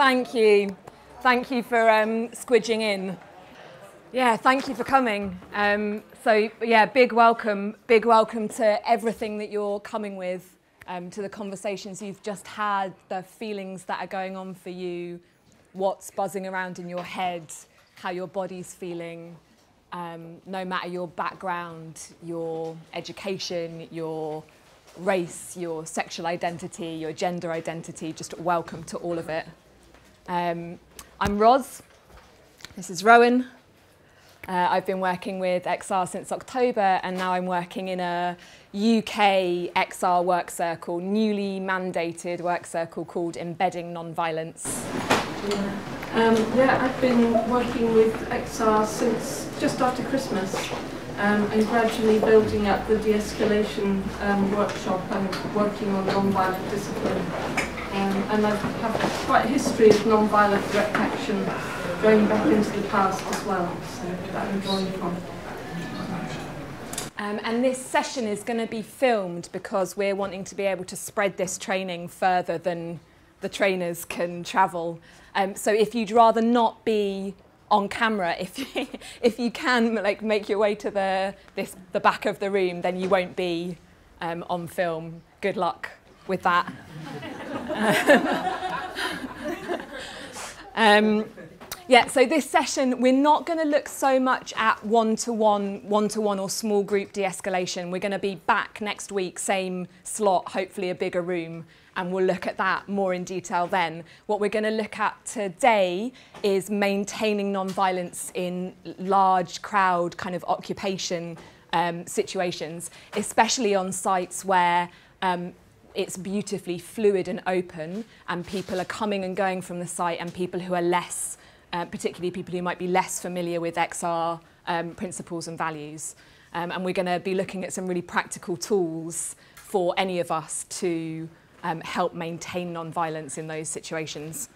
Thank you. Thank you for squidging in. Yeah, thank you for coming. So yeah, big welcome to everything that you're coming with, to the conversations you've just had, the feelings that are going on for you, what's buzzing around in your head, how your body's feeling, no matter your background, your education, your race, your sexual identity, your gender identity, just welcome to all of it. I'm Ros, this is Rowan. I've been working with XR since October, and now I'm working in a UK XR work circle, newly mandated work circle called Embedding Non-Violence. Yeah, I've been working with XR since just after Christmas, and gradually building up the de-escalation workshop and working on non-violent discipline. And I have quite a history of non-violent direct action going back into the past as well, so that I'm drawing from. And this session is going to be filmed because we're wanting to be able to spread this training further than the trainers can travel. So if you'd rather not be on camera, if you can make your way to the back of the room, then you won't be on film. Good luck with that. Yeah, so this session, we're not going to look so much at one-to-one or small group de-escalation. We're going to be back next week, same slot, hopefully a bigger room, and we'll look at that more in detail then. What we're going to look at today is maintaining non-violence in large crowd kind of occupation situations, especially on sites where it's beautifully fluid and open, and people are coming and going from the site, and people who are less, particularly people who might be less familiar with XR principles and values. And we're going to be looking at some really practical tools for any of us to help maintain non-violence in those situations.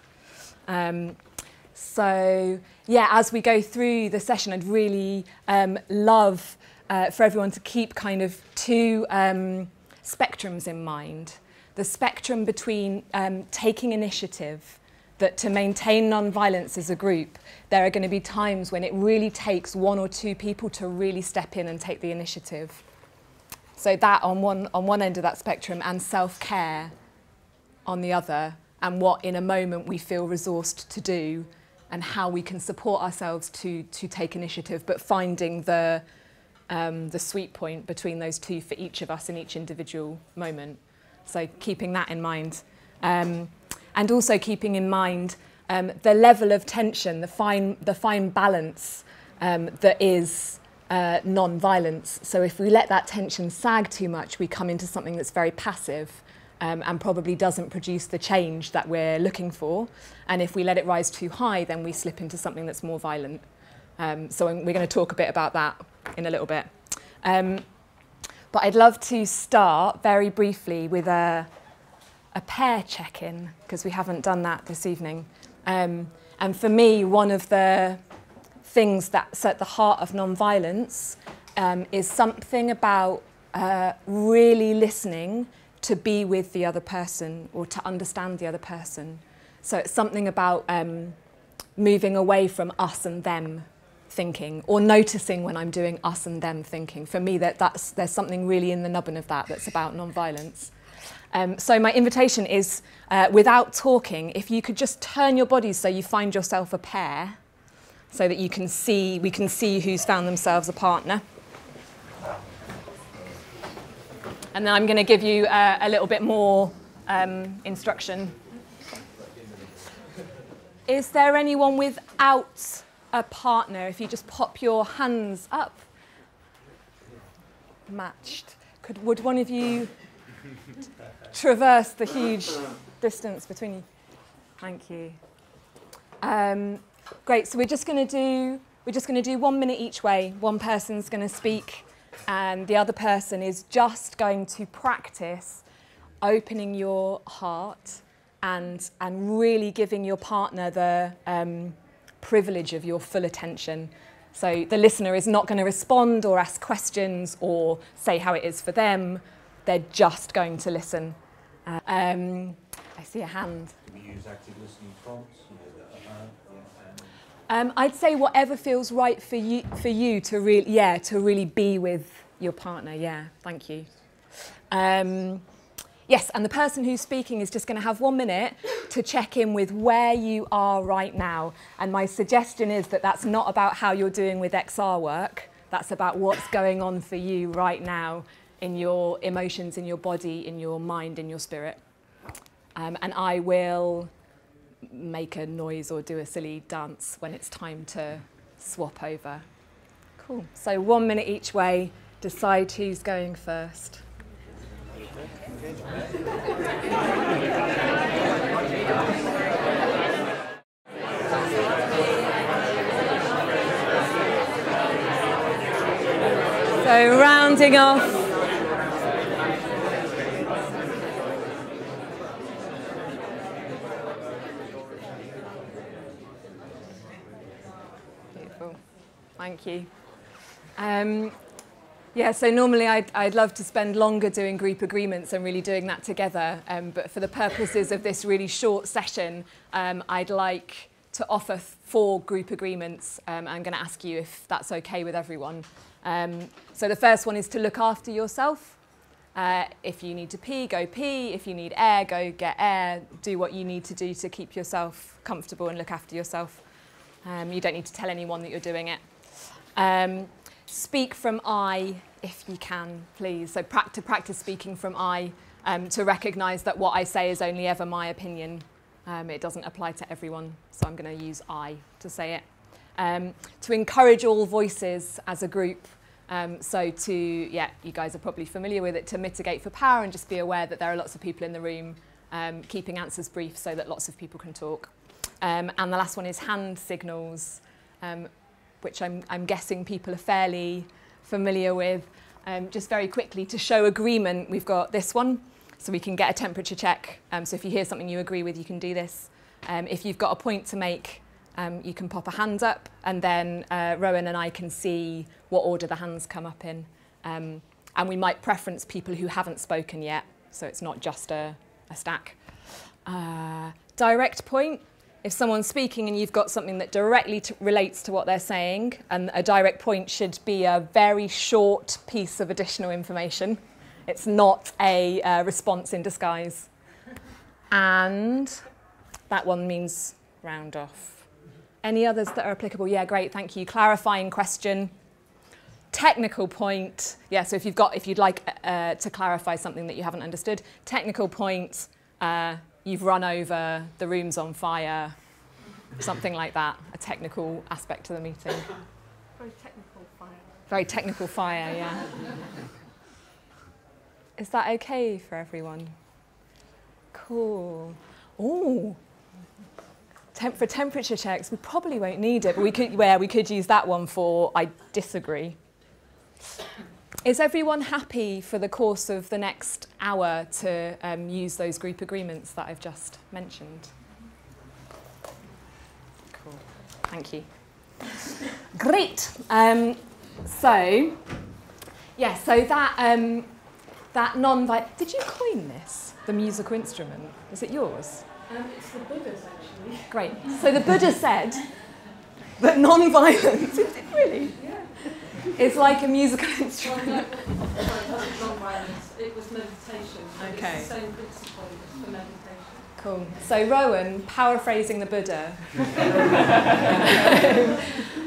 So yeah, as we go through the session, I'd really love for everyone to keep kind of two spectrums in mind. The spectrum between taking initiative, that to maintain non-violence as a group, there are going to be times when it really takes one or two people to really step in and take the initiative. So that on one end of that spectrum, and self-care on the other, and what in a moment we feel resourced to do, and how we can support ourselves to take initiative, but finding the sweet point between those two for each of us in each individual moment. So keeping that in mind. And also keeping in mind the level of tension, the fine balance that is non-violence. So if we let that tension sag too much, we come into something that's very passive and probably doesn't produce the change that we're looking for. And if we let it rise too high, then we slip into something that's more violent. So we're going to talk a bit about that in a little bit. But I'd love to start very briefly with a pair check-in, because we haven't done that this evening. And for me, one of the things that's at the heart of non-violence is something about really listening to be with the other person or to understand the other person. So it's something about moving away from us and them thinking, or noticing when I'm doing us and them thinking. For me, there's something really in the nubbin of that's about non-violence. So my invitation is, without talking, if you could just turn your bodies so you find yourself a pair, so that we can see who's found themselves a partner. And then I'm going to give you a little bit more instruction. Is there anyone without a partner? If you just pop your hands up. Matched. Would one of you traverse the huge distance between you? Thank you. Great. So we're just going to do 1 minute each way. One person's going to speak, and the other person is just going to practice opening your heart and really giving your partner the privilege of your full attention. So the listener is not going to respond or ask questions or say how it is for them. They're just going to listen. I see a hand. We use active listening prompts? I'd say whatever feels right for you to really be with your partner. Yeah, thank you. Yes, and the person who's speaking is just going to have 1 minute to check in with where you are right now. And my suggestion is that that's not about how you're doing with XR work. That's about what's going on for you right now in your emotions, in your body, in your mind, in your spirit. And I will make a noise or do a silly dance when it's time to swap over. Cool. So 1 minute each way. Decide who's going first. So rounding off. Beautiful. Thank you. Yeah, so normally I'd love to spend longer doing group agreements and really doing that together. But for the purposes of this really short session, I'd like to offer 4 group agreements. I'm going to ask you if that's okay with everyone. So the first one is to look after yourself. If you need to pee, go pee. If you need air, go get air. Do what you need to do to keep yourself comfortable and look after yourself. You don't need to tell anyone that you're doing it. Speak from I, if you can, please. So practice speaking from I, to recognise that what I say is only ever my opinion. It doesn't apply to everyone, so I'm going to use I to say it. To encourage all voices as a group. So you guys are probably familiar with it, to mitigate for power and just be aware that there are lots of people in the room, keeping answers brief so that lots of people can talk. And the last one is hand signals, which I'm guessing people are fairly familiar with. Just very quickly, to show agreement, we've got this one, so we can get a temperature check. So if you hear something you agree with, you can do this. If you've got a point to make, you can pop a hand up, and then Rowan and I can see what order the hands come up in. And we might preference people who haven't spoken yet, so it's not just a stack. Direct point. If someone's speaking and you've got something that directly relates to what they're saying, and a direct point should be a very short piece of additional information. It's not a response in disguise. And that one means round off. Any others that are applicable? Yeah, great, thank you. Clarifying question. Technical point. Yeah, so if you'd like to clarify something that you haven't understood. Technical point. You've run over, the room's on fire, something like that, a technical aspect to the meeting. Very technical fire. Very technical fire, yeah. Is that okay for everyone? Cool. Oh, for temperature checks, we probably won't need it, but we could use that one for I disagree. Is everyone happy for the course of the next hour to use those group agreements that I've just mentioned? Cool, thank you. Great. So that non-violent, did you coin this, the musical instrument? Is it yours? It's the Buddha's, actually. Great. So the Buddha said that non-violence, is it really? Yeah. It's like a musical instrument. Well, no, sorry, it wasn't non-violence, it was meditation. Okay. It's the same principle as for meditation. Cool. So Rowan, paraphrasing the Buddha,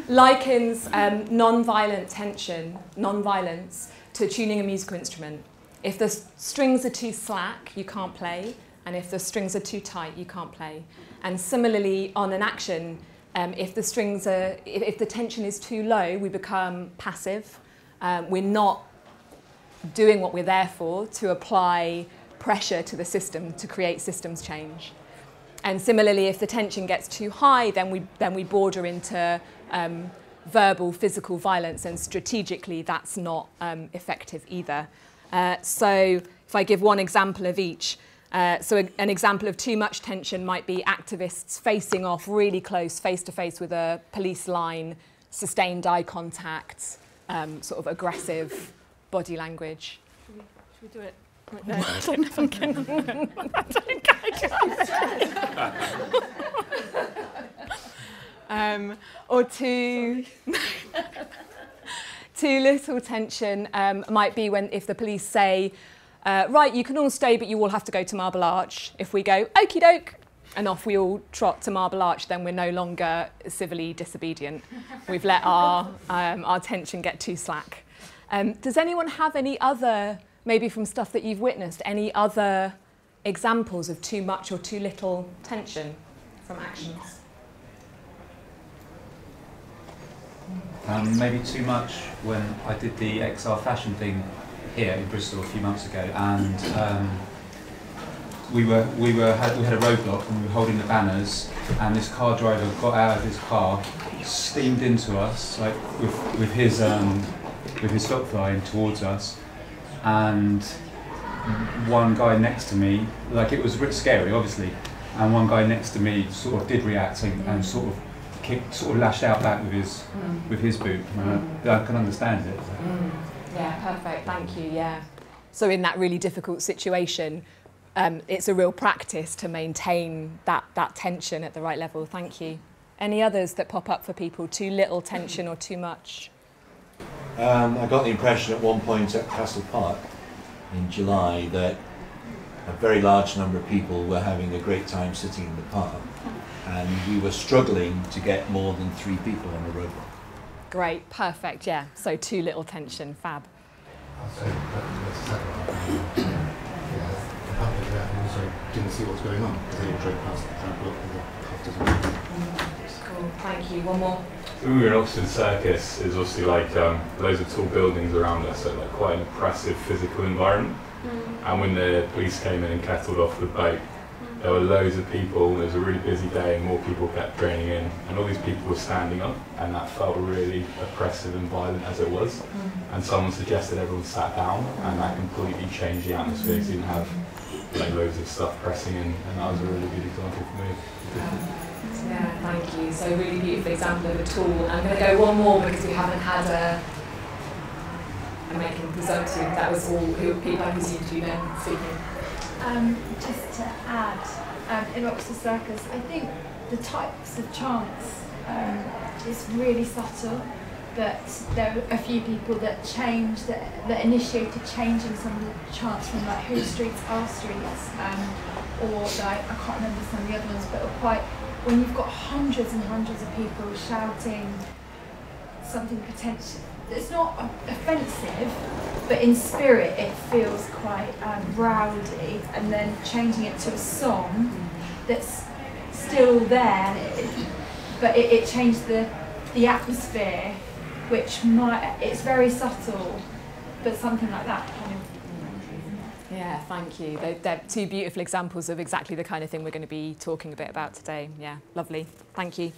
likens non-violent tension, non-violence, to tuning a musical instrument. If the strings are too slack, you can't play, and if the strings are too tight, you can't play. And similarly, on an action, if the tension is too low, we become passive. We're not doing what we're there for, to apply pressure to the system to create systems change. And similarly, if the tension gets too high, then we border into verbal, physical violence, and strategically that's not effective either. So if I give one example of each, so an example of too much tension might be activists facing off really close, face-to-face with a police line, sustained eye contact, sort of aggressive body language. Should we do it? No, I don't know if I'm getting or too little tension might be if the police say, right, you can all stay, but you all have to go to Marble Arch. If we go, okie doke, and off we all trot to Marble Arch, then we're no longer civilly disobedient. We've let our tension get too slack. Does anyone have any other, maybe from stuff that you've witnessed, any other examples of too much or too little tension from actions? Maybe too much when I did the XR fashion thing here in Bristol a few months ago, and we had a roadblock and we were holding the banners, and this car driver got out of his car, steamed into us like with his stop flying towards us, and one guy next to me, like, it was a bit scary obviously, and one guy next to me sort of did react and sort of lashed out back with his boot. I can understand it. Yeah, perfect. Thank you. Yeah. So in that really difficult situation, it's a real practice to maintain that tension at the right level. Thank you. Any others that pop up for people? Too little tension or too much? I got the impression at one point at Castle Park in July that a very large number of people were having a great time sitting in the park, and we were struggling to get more than 3 people on the roadblock. Great, perfect, yeah. So too little tension, fab. I'll say that's the second one. The public there also didn't see what was going on because they all drove past the roadblock with the cop doesn't work. Cool, thank you. One more. When we were in Oxford Circus, is obviously like loads of tall buildings around us, so like quite an oppressive physical environment. And when the police came in and kettled off the boat, there were loads of people. It was a really busy day, and more people kept draining in, and all these people were standing up, and that felt really oppressive and violent as it was. And someone suggested everyone sat down, and that completely changed the atmosphere. So you didn't have like loads of stuff pressing in, and that was a really good example for me. Yeah, thank you. So really beautiful example of a tool. I'm going to go one more because we haven't had I'm making presumptive. That was all people I presume to be men speaking. Just to add, in Oxford Circus, I think the types of chants is really subtle, but there were a few people that changed, that initiated changing some of the chants from like Who Streets, Our Streets, or like, I can't remember some of the other ones, but are quite, when you've got hundreds and hundreds of people shouting something potential, it's not offensive, but in spirit it feels quite rowdy, and then changing it to a song that's still there, but it changed the atmosphere, which it's very subtle, but something like that kind of. Yeah, thank you. They're 2 beautiful examples of exactly the kind of thing we're going to be talking a bit about today. Yeah, lovely. Thank you.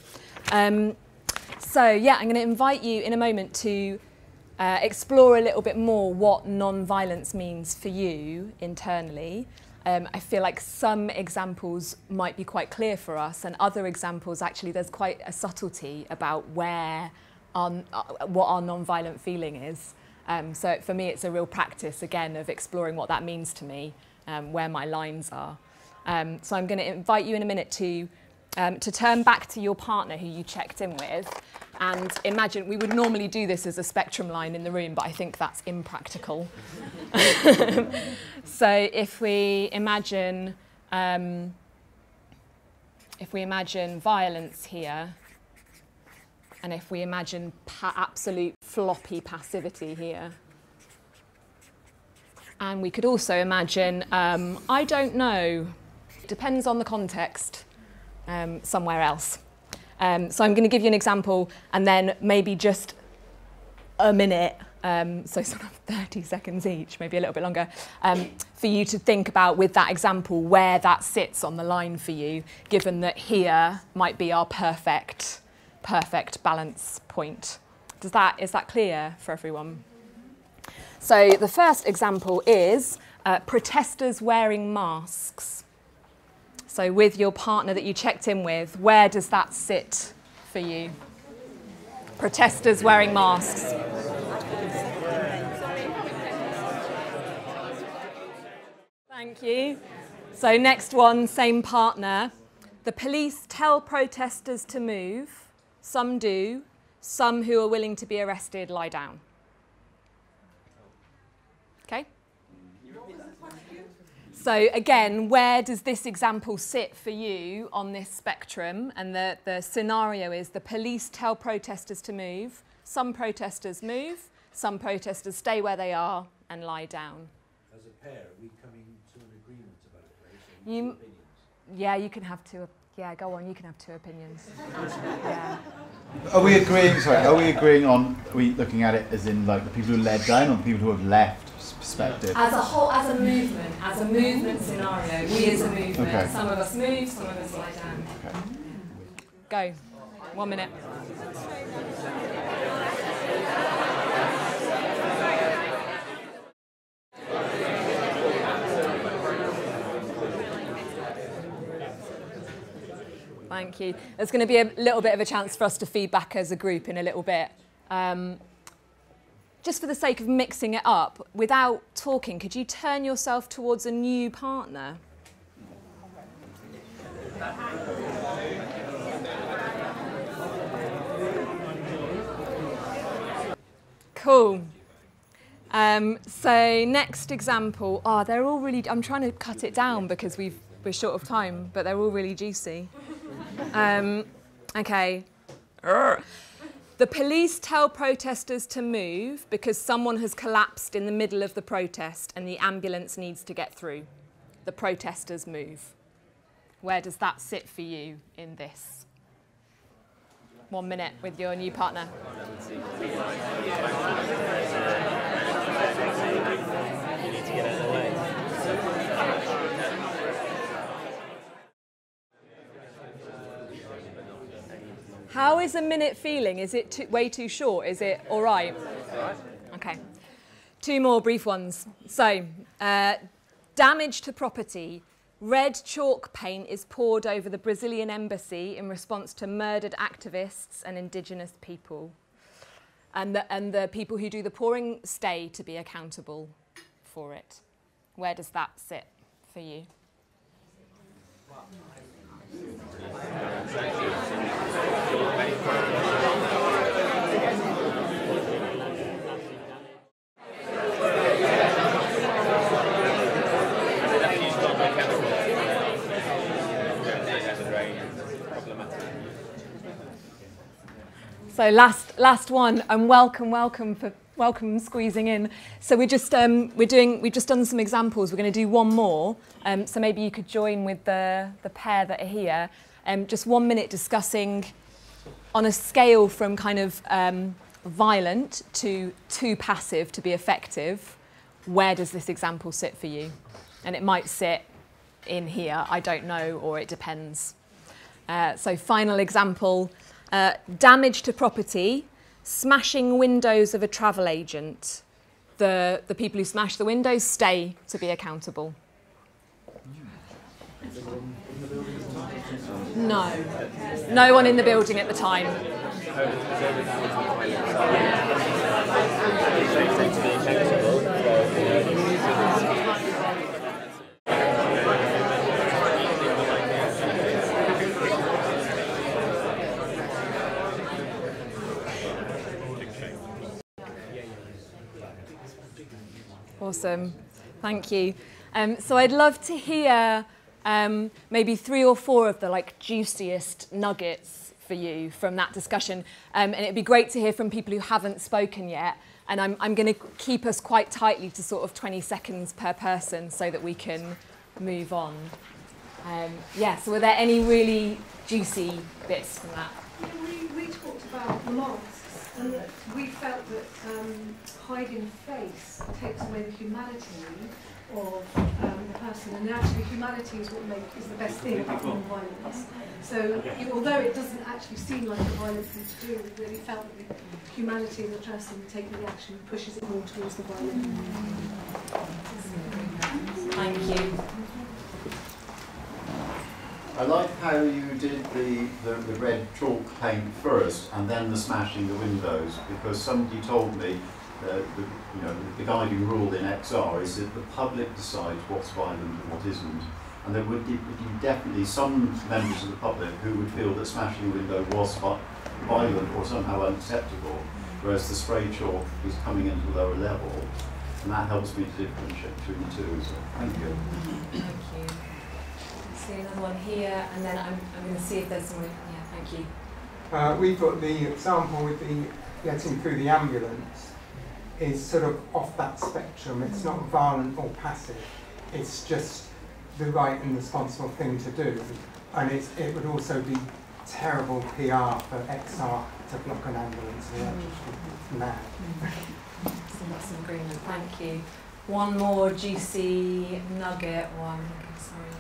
So yeah, I'm going to invite you in a moment to explore a little bit more what non-violence means for you internally. I feel like some examples might be quite clear for us, and other examples, actually, there's quite a subtlety about what our non-violent feeling is. So for me, it's a real practice, again, of exploring what that means to me, where my lines are. So I'm going to invite you in a minute to turn back to your partner who you checked in with, and imagine, we would normally do this as a spectrum line in the room, but I think that's impractical. So if we imagine violence here, and if we imagine absolute floppy passivity here, and we could also imagine, I don't know, depends on the context, somewhere else. So I'm going to give you an example, and then maybe just a minute, so sort of 30 seconds each, maybe a little bit longer, for you to think about, with that example, where that sits on the line for you, given that here might be our perfect balance point. Is that clear for everyone? So the first example is protesters wearing masks. So with your partner that you checked in with, where does that sit for you? Protesters wearing masks. Thank you. So next one, same partner. The police tell protesters to move. Some do. Some who are willing to be arrested lie down. Okay? So again, where does this example sit for you on this spectrum? And the scenario is the police tell protesters to move. Some protesters move. Some protesters stay where they are and lie down. As a pair, are we coming to an agreement about it? Right? You, yeah, you can have two. Yeah, go on. You can have two opinions. Yeah. Are we agreeing? Sorry, are we agreeing on? Are we looking at it as in like the people who led down, or the people who have left perspective? As a whole, as a movement scenario, we as a movement. Okay. Some of us move, some of us lie down. Okay. Go. 1 minute. Thank you. There's going to be a little bit of a chance for us to feedback as a group in a little bit. Just for the sake of mixing it up, without talking, could you turn yourself towards a new partner? Cool. So next example. Oh, they're all really, I'm trying to cut it down because we're short of time, but they're all really juicy. Okay. The police tell protesters to move because someone has collapsed in the middle of the protest and the ambulance needs to get through. The protesters move. Where does that sit for you in this? 1 minute with your new partner. How is a minute feeling? Is it way too short? Is it all right? Okay. 2 more brief ones. So, damage to property. Red chalk paint is poured over the Brazilian embassy in response to murdered activists and indigenous people. And the people who do the pouring stay to be accountable for it. Where does that sit for you? So last one, and welcome squeezing in. So we've just done some examples. We're going to do one more. So maybe you could join with the pair that are here. Just 1 minute discussing on a scale from kind of violent to too passive to be effective. Where does this example sit for you? And it might sit in here, I don't know, or it depends. So final example. Damage to property, smashing windows of a travel agent. The people who smash the windows stay to be accountable. No. No one in the building at the time. Awesome, thank you. So I'd love to hear maybe 3 or 4 of the juiciest nuggets for you from that discussion. And it'd be great to hear from people who haven't spoken yet. And I'm going to keep us quite tightly to sort of 20 seconds per person so that we can move on. So were there any really juicy bits from that? We talked about masks. And we felt that hiding face takes away the humanity of the person, and actually humanity is is the best thing about non-violence. So although it doesn't actually seem like a violent thing to do, we really felt that the humanity of the person taking the action pushes it more towards the violent. Thank you. I like how you did the red chalk paint first and then the smashing the windows, because somebody told me the guiding rule in XR is that the public decides what's violent and what isn't. And there would be definitely some members of the public who would feel that smashing a window was violent or somehow unacceptable, whereas the spray chalk was coming into a lower level. And that helps me to differentiate between the two. So thank you. Thank you. Let's see another one here, and then I'm going to see if there's someone. Yeah, thank you. We've got the example with the getting through the ambulance is sort of off that spectrum. It's not violent or passive. It's just the right and responsible thing to do. And it would also be terrible PR for XR to block an ambulance. That's just mad. So that's some agreement. Thank you. One more juicy nugget one. Sorry.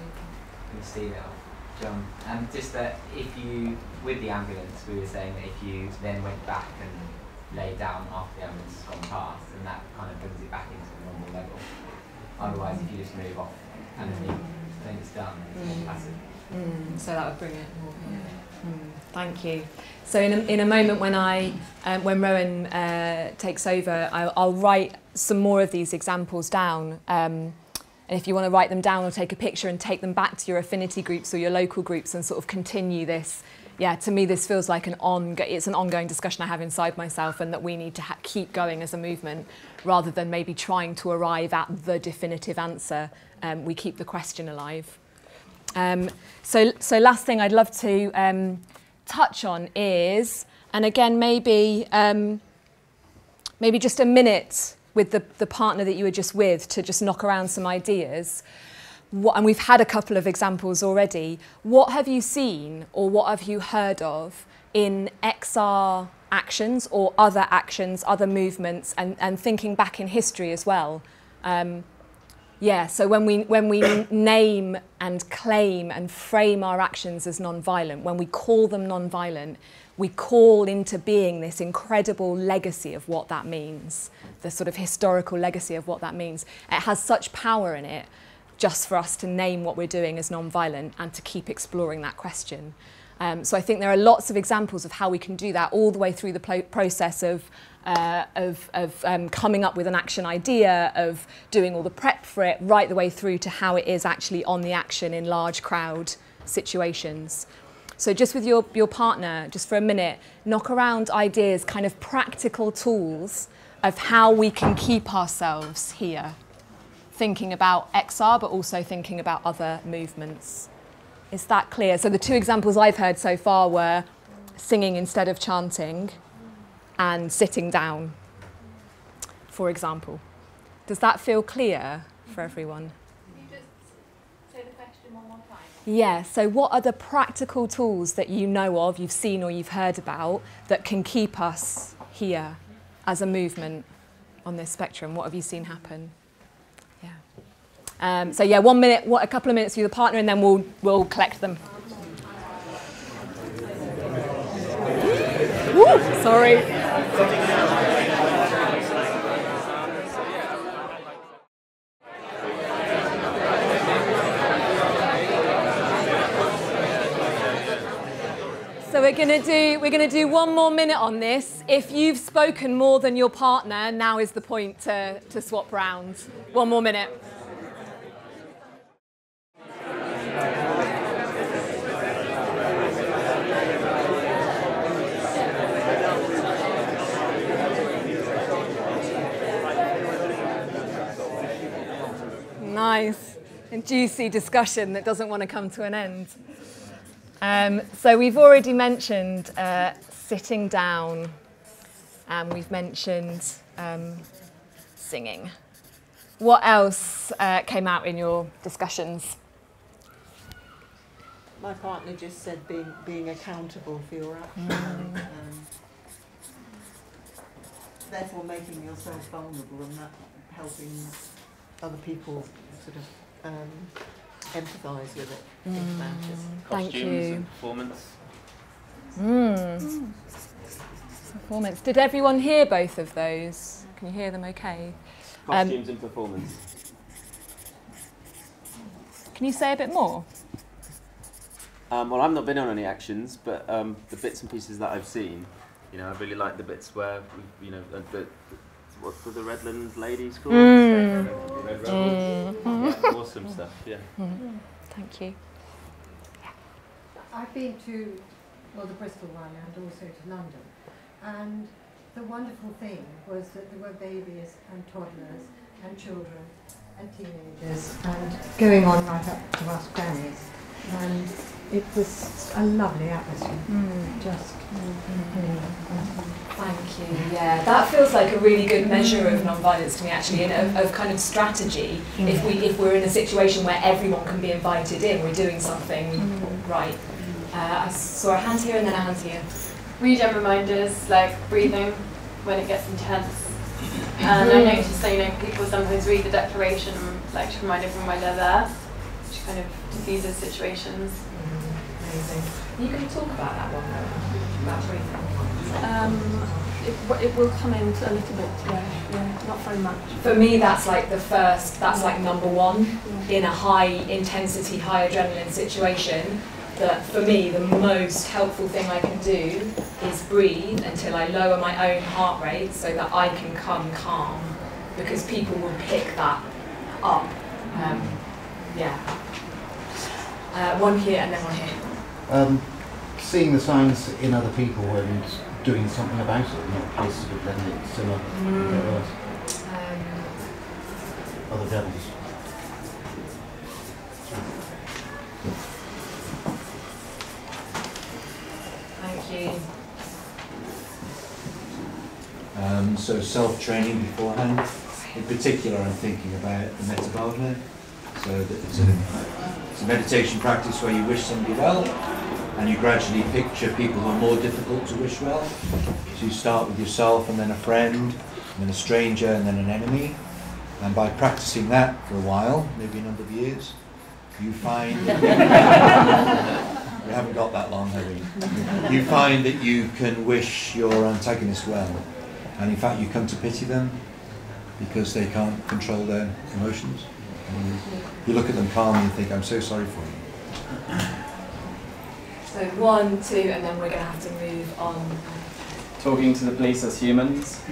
Can you steal it off, John? Just that if you, with the ambulance, we were saying that if you then went back and lay down after the ambulance has gone past, then that kind of brings it back into the normal level. Otherwise, if you just move off and then it's done, it's passive. So that would bring it more here. Thank you. So in a moment when Rowan takes over, I'll write some more of these examples down. And if you want to write them down or take a picture and take them back to your affinity groups or your local groups and sort of continue this, yeah, to me this feels like it's an ongoing discussion I have inside myself, and that we need to keep going as a movement rather than maybe trying to arrive at the definitive answer. We keep the question alive. So last thing I'd love to touch on is, and again maybe just a minute with the partner that you were just with to just knock around some ideas. And we've had a couple of examples already. What have you seen or what have you heard of in XR actions or other actions, other movements, and thinking back in history as well? Yeah, so when we name and claim and frame our actions as non-violent, when we call them non-violent, we call into being this incredible legacy of what that means, the sort of historical legacy of what that means. It has such power in it just for us to name what we're doing as non-violent and to keep exploring that question. So I think there are lots of examples of how we can do that all the way through the process of coming up with an action idea, of doing all the prep for it, right the way through to how it is actually on the action in large crowd situations. So just with your partner, just for a minute, knock around ideas, kind of practical tools of how we can keep ourselves here, thinking about XR, but also thinking about other movements. Is that clear? So the two examples I've heard so far were singing instead of chanting and sitting down, for example. Does that feel clear for everyone? Can you just say the question one more time? Yeah, so what are the practical tools that you know of, you've seen or you've heard about, that can keep us here as a movement on this spectrum? What have you seen happen? Yeah. So yeah, 1 minute, a couple of minutes with your partner, and then we'll collect them. Woo, sorry. So we're gonna do 1 more minute on this. If you've spoken more than your partner, now is the point to swap rounds. 1 more minute. Nice and juicy discussion that doesn't want to come to an end. So we've already mentioned sitting down, and we've mentioned singing. What else came out in your discussions? My partner just said being accountable for your actions, therefore making yourself vulnerable, and that helping other people sort of empathise with it, think about it. Thank you. Costumes and performance. Performance. Did everyone hear both of those? Can you hear them okay? Costumes and performance. Can you say a bit more? Well, I've not been on any actions, but the bits and pieces that I've seen, I really like the bits where, what were the Redland ladies called? Mm. Red Rebels. Yeah, awesome stuff. Yeah. Thank you. I've been to, well, the Bristol one and also to London, and the wonderful thing was that there were babies and toddlers and children and teenagers and going on right up to us grannies, and it was a lovely atmosphere. Thank you. Yeah, that feels like a really good measure of non-violence to me, actually, and of kind of strategy. If we're in a situation where everyone can be invited in, we're doing something right. I saw a hand here and then a hand here. Regen reminders, like breathing when it gets intense. And I noticed that, you know, people sometimes read the declaration, like to remind everyone why they're there, which kind of diffuses situations. Amazing. You can talk about that one, though, about breathing. It will come in a little bit, yeah, not very much. For me, that's like the first, that's like number one in a high intensity, high adrenaline situation. That for me, the most helpful thing I can do is breathe until I lower my own heart rate so that I can come calm, because people will pick that up. One here and then one here. Seeing the signs in other people and doing something about it, not just sort of letting it simmer and get worse. Other devils. Thank you. So self-training beforehand. In particular, I'm thinking about the metta-bhavana. So that it's a meditation practice where you wish somebody well, and you gradually picture people who are more difficult to wish well. So you start with yourself, and then a friend, and then a stranger, and then an enemy. And by practicing that for a while, maybe a number of years, you find we haven't got that long, have we? You find that you can wish your antagonist well, and in fact you come to pity them because they can't control their emotions. And you look at them calmly and think, I'm so sorry for you. So 1, 2, and then we're going to have to move on. Talking to the police as humans.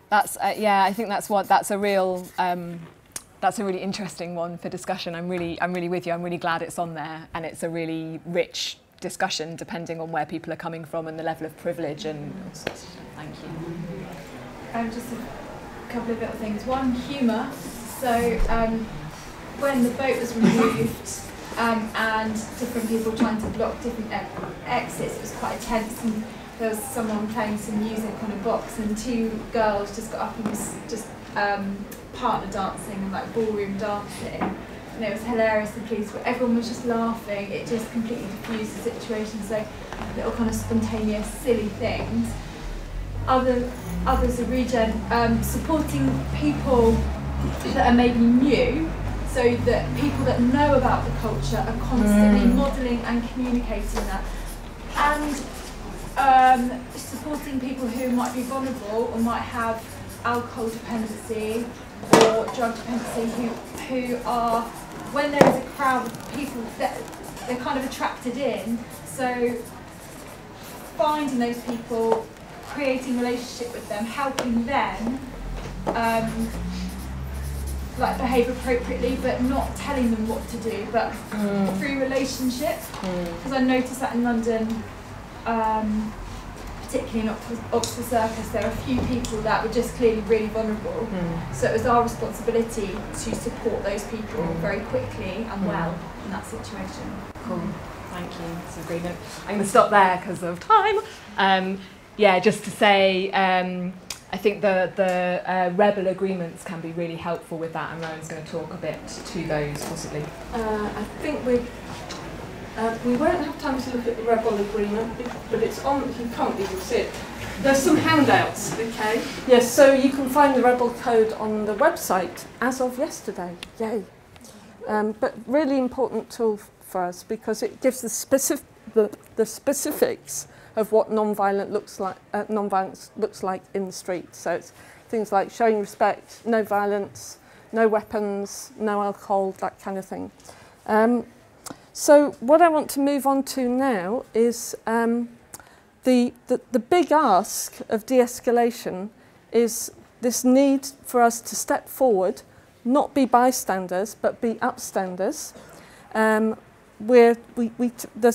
That's I think that's a really interesting one for discussion. I'm really with you. I'm really glad it's on there, and it's a really rich discussion depending on where people are coming from and the level of privilege and all sorts of stuff. Thank you. Just a couple of little things. One, humour. So when the boat was removed and different people trying to block different exits, it was quite tense, and there was someone playing some music on a box, and 2 girls just got up and was just partner dancing and like ballroom dancing, and it was hilarious. The police, everyone was just laughing. It just completely diffused the situation. So little kind of spontaneous, silly things. Others are regen, supporting people that are maybe new, so that people that know about the culture are constantly modelling and communicating that, and supporting people who might be vulnerable or might have alcohol dependency or drug dependency, who are, when there is a crowd of people, that they're kind of attracted in. So finding those people, creating a relationship with them, helping them like behave appropriately, but not telling them what to do, but through relationship. Because I noticed that in London, particularly in Oxford Circus, there were a few people that were just clearly really vulnerable. So it was our responsibility to support those people very quickly and well in that situation. Cool, thank you. It's agreement. I'm going to stop there because of time. Just to say, I think the rebel agreements can be really helpful with that, and Rowan's going to talk a bit to those possibly. I think we won't have time to look at the rebel agreement, but it's on, you can't even see it. There's some handouts, okay? Yes, so you can find the rebel code on the website as of yesterday, yay. But really important tool for us because it gives the specifics of what non-violence looks like in the street. So it's things like showing respect, no violence, no weapons, no alcohol, that kind of thing. So what I want to move on to now is the big ask of de-escalation is this need for us to step forward, not be bystanders, but be upstanders. There's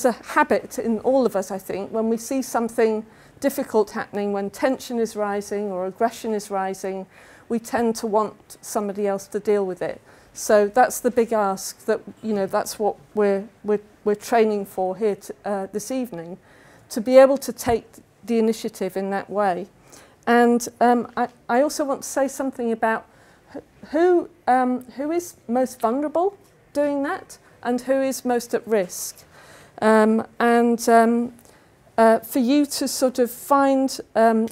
a habit in all of us, I think, when we see something difficult happening, when tension is rising or aggression is rising, we tend to want somebody else to deal with it. So that's the big ask that, that's what we're training for here this evening, to be able to take the initiative in that way. And I also want to say something about who is most vulnerable doing that and who is most at risk. For you to sort of find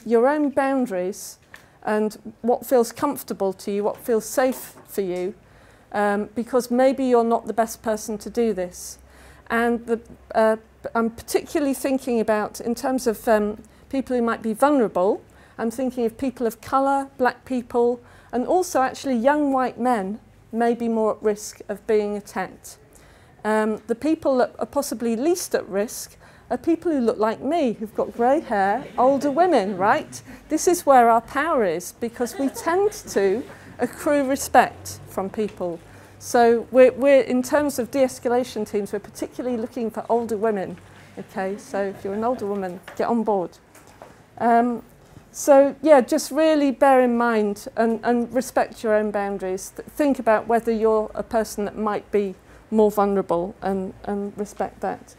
your own boundaries and what feels comfortable to you, what feels safe for you, because maybe you're not the best person to do this. And I'm particularly thinking about, in terms of people who might be vulnerable, I'm thinking of people of colour, black people, and also actually young white men may be more at risk of being attacked. The people that are possibly least at risk are people who look like me, who've got grey hair, older women, right? This is where our power is, because we tend to accrue respect from people. So we're in terms of de-escalation teams, we're particularly looking for older women. Okay, so if you're an older woman, get on board. So yeah, just really bear in mind and respect your own boundaries. Think about whether you're a person that might be more vulnerable and respect that.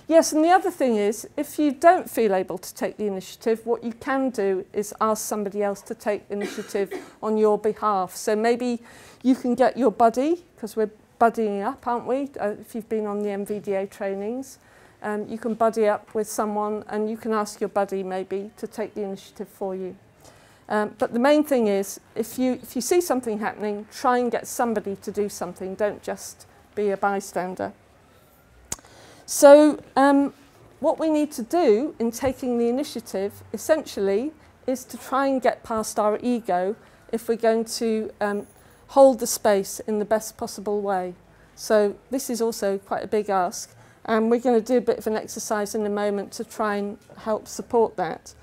Yes, and the other thing is, if you don't feel able to take the initiative, what you can do is ask somebody else to take initiative on your behalf. So maybe you can get your buddy, because we're buddying up, aren't we? If you've been on the MVDA trainings, you can buddy up with someone and you can ask your buddy maybe to take the initiative for you. But the main thing is, if you see something happening, try and get somebody to do something. Don't just be a bystander. So what we need to do in taking the initiative, essentially, is to try and get past our ego if we're going to hold the space in the best possible way. So this is also quite a big ask, and we're going to do a bit of an exercise in a moment to try and help support that.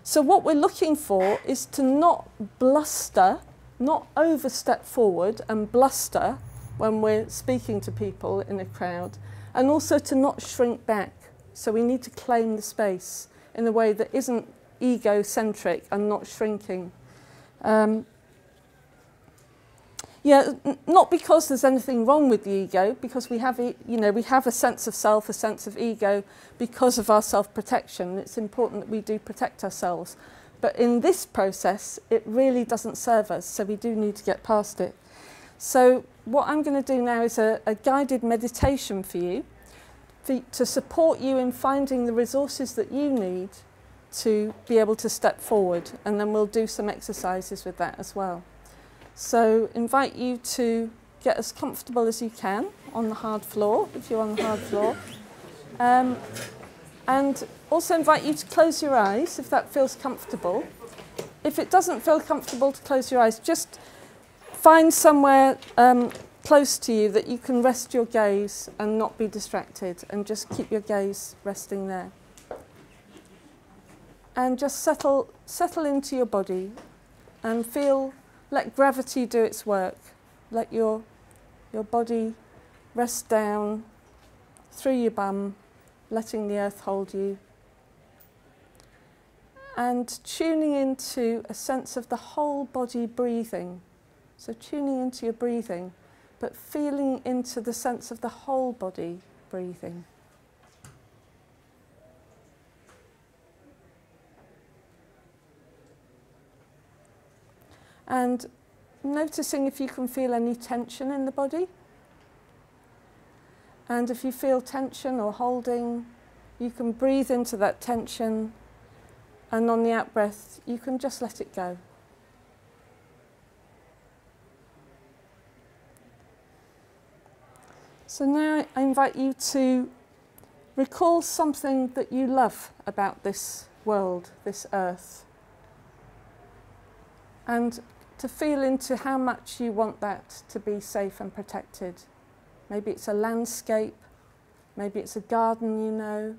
So what we're looking for is to not bluster, not overstep forward and bluster when we're speaking to people in a crowd, and also to not shrink back. So we need to claim the space in a way that isn't egocentric and not shrinking. Not because there's anything wrong with the ego, because we have, we have a sense of self, a sense of ego, because of our self-protection. It's important that we do protect ourselves. But in this process, it really doesn't serve us, so we do need to get past it. So what I'm going to do now is a guided meditation for you, to support you in finding the resources that you need to be able to step forward, and then we'll do some exercises with that as well. So invite you to get as comfortable as you can on the hard floor, if you're on the hard floor. And also invite you to close your eyes if that feels comfortable. If it doesn't feel comfortable to close your eyes, just find somewhere close to you that you can rest your gaze and not be distracted, and just keep your gaze resting there. And just settle into your body and let gravity do its work. Let your body rest down through your bum, letting the earth hold you. And tuning into a sense of the whole body breathing. So tuning into your breathing, but feeling into the sense of the whole body breathing. And noticing if you can feel any tension in the body. And if you feel tension or holding, you can breathe into that tension, and on the out-breath, you can just let it go. So now I invite you to recall something that you love about this world, this earth, and to feel into how much you want that to be safe and protected. Maybe it's a landscape, maybe it's a garden you know.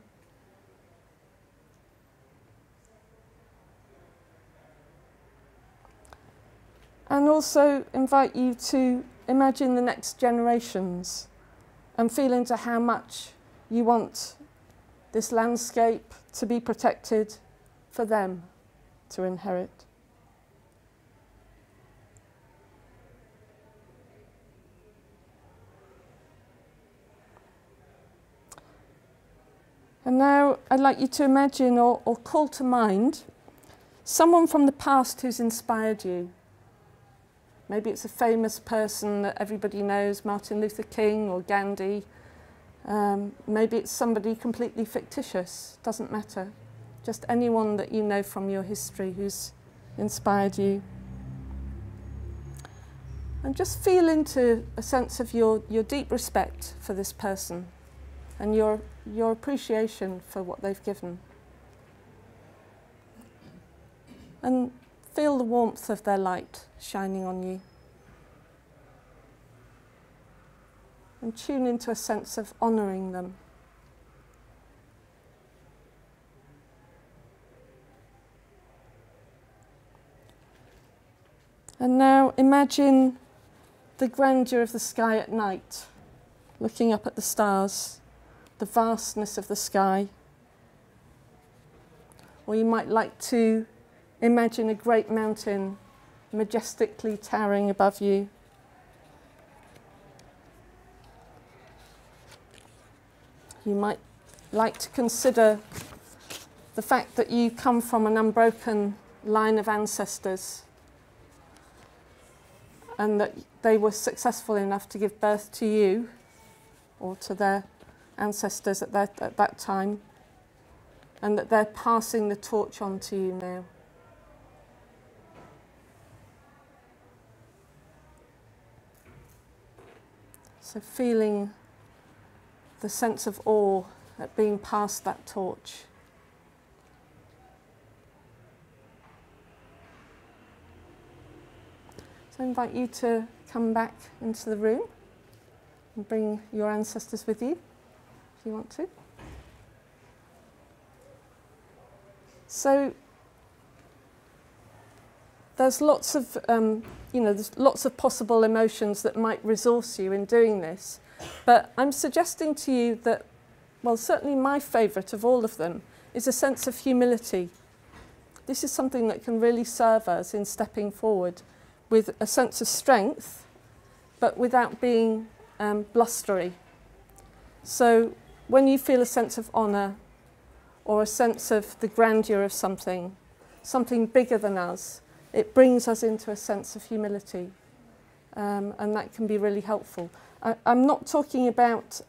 And also invite you to imagine the next generations and feel into how much you want this landscape to be protected for them to inherit. And now I'd like you to imagine or call to mind someone from the past who's inspired you. Maybe it's a famous person that everybody knows, Martin Luther King or Gandhi. Maybe it's somebody completely fictitious, doesn't matter. Just anyone that you know from your history who's inspired you. And just feel into a sense of your deep respect for this person and your appreciation for what they've given. And feel the warmth of their light shining on you. And tune into a sense of honouring them. And now imagine the grandeur of the sky at night, looking up at the stars, the vastness of the sky. Or you might like to imagine a great mountain majestically towering above you. You might like to consider the fact that you come from an unbroken line of ancestors and that they were successful enough to give birth to you or to their ancestors at that time, and that they're passing the torch on to you now. So feeling the sense of awe at being passed that torch. So I invite you to come back into the room and bring your ancestors with you, if you want to. So there's lots of, there's lots of possible emotions that might resource you in doing this. But I'm suggesting to you that, well, certainly my favourite of all of them is a sense of humility. This is something that can really serve us in stepping forward with a sense of strength, but without being blustery. So when you feel a sense of honour or a sense of the grandeur of something bigger than us, it brings us into a sense of humility, and that can be really helpful. I'm not talking about,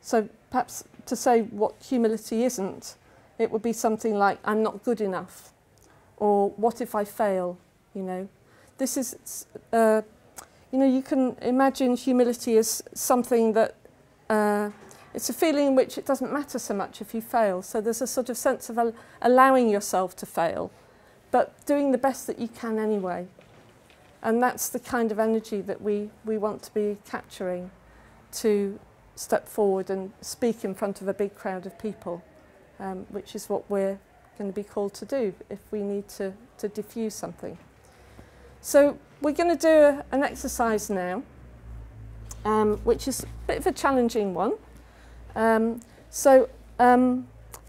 so perhaps to say what humility isn't, it would be something like, I'm not good enough, or what if I fail, you know. This is, you can imagine humility as something that, it's a feeling in which it doesn't matter so much if you fail. So there's a sort of sense of allowing yourself to fail, but doing the best that you can anyway. And that's the kind of energy that we want to be capturing, to step forward and speak in front of a big crowd of people, which is what we're going to be called to do if we need to diffuse something. So we're going to do an exercise now, which is a bit of a challenging one. I